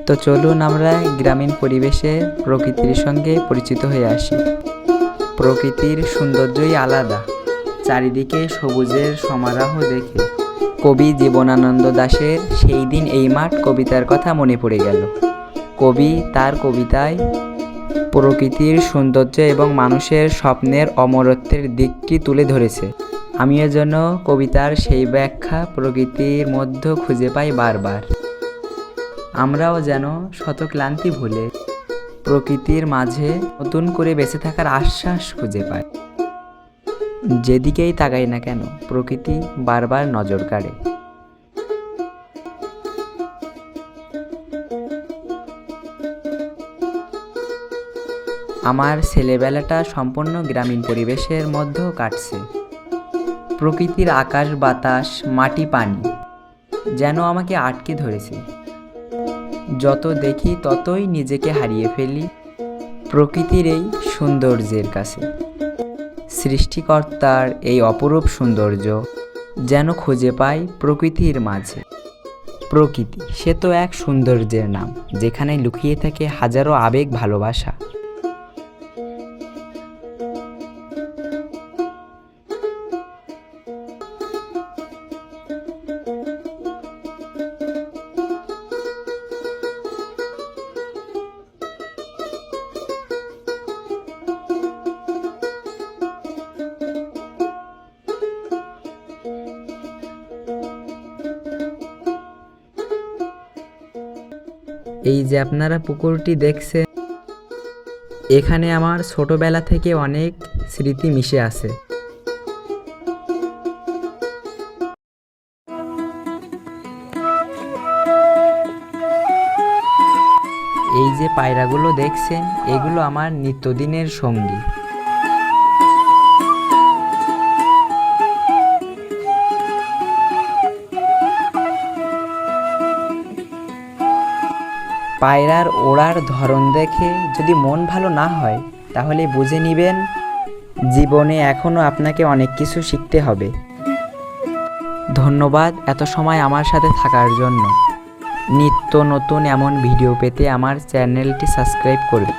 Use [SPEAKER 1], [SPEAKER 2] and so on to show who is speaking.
[SPEAKER 1] তো চলুন আমরা গ্রামীণ পরিবেশে প্রকৃতির সঙ্গে পরিচিত হয়ে আসি। প্রকৃতির সৌন্দর্যই আলাদা। চারিদিকে সবুজের সমারোহ দেখে কবি জীবনানন্দ দাশের সেই দিন এই মাঠ কবিতার কথা মনে পড়ে গেল। কবি তার কবিতায় প্রকৃতির সৌন্দর্য এবং মানুষের স্বপ্নের অমরত্বের দিকটি তুলে ধরেছে। আমিও যেন কবিতার সেই ব্যাখ্যা প্রকৃতির মধ্যে খুঁজে পাই বারবার। আমরাও যেন শত ক্লান্তি ভুলে প্রকৃতির মাঝে নতুন করে বেঁচে থাকার আশ্বাস খুঁজে পাই। যেদিকেই তাকাই না কেন প্রকৃতি বারবার নজর কাড়ে। আমার ছেলেবেলাটা সম্পূর্ণ গ্রামীণ পরিবেশের মধ্যেও কাটছে। প্রকৃতির আকাশ বাতাস মাটি পানি যেন আমাকে আটকে ধরেছে। যত দেখি ততই নিজেকে হারিয়ে ফেলি প্রকৃতির এই সৌন্দর্যের কাছে। সৃষ্টিকর্তার এই অপরূপ সৌন্দর্য যেন খুঁজে পাই প্রকৃতির মাঝে। প্রকৃতি সে তো এক সৌন্দর্যের নাম, যেখানে লুকিয়ে থাকে হাজারো আবেগ ভালোবাসা। এই যে আপনারা পুকুরটি দেখছেন, এখানে আমার ছোটবেলা থেকে অনেক স্মৃতি মিশে আছে। এই যে পায়রাগুলো দেখছেন, এগুলো আমার নিত্যদিনের সঙ্গী। পায়রার ওড়ার ধরন দেখে যদি মন ভালো না হয় তাহলে বুঝে নেবেন জীবনে এখনও আপনাকে অনেক কিছু শিখতে হবে। ধন্যবাদ এত সময় আমার সাথে থাকার জন্য। নিত্য নতুন এমন ভিডিও পেতে আমার চ্যানেলটি সাবস্ক্রাইব করুন।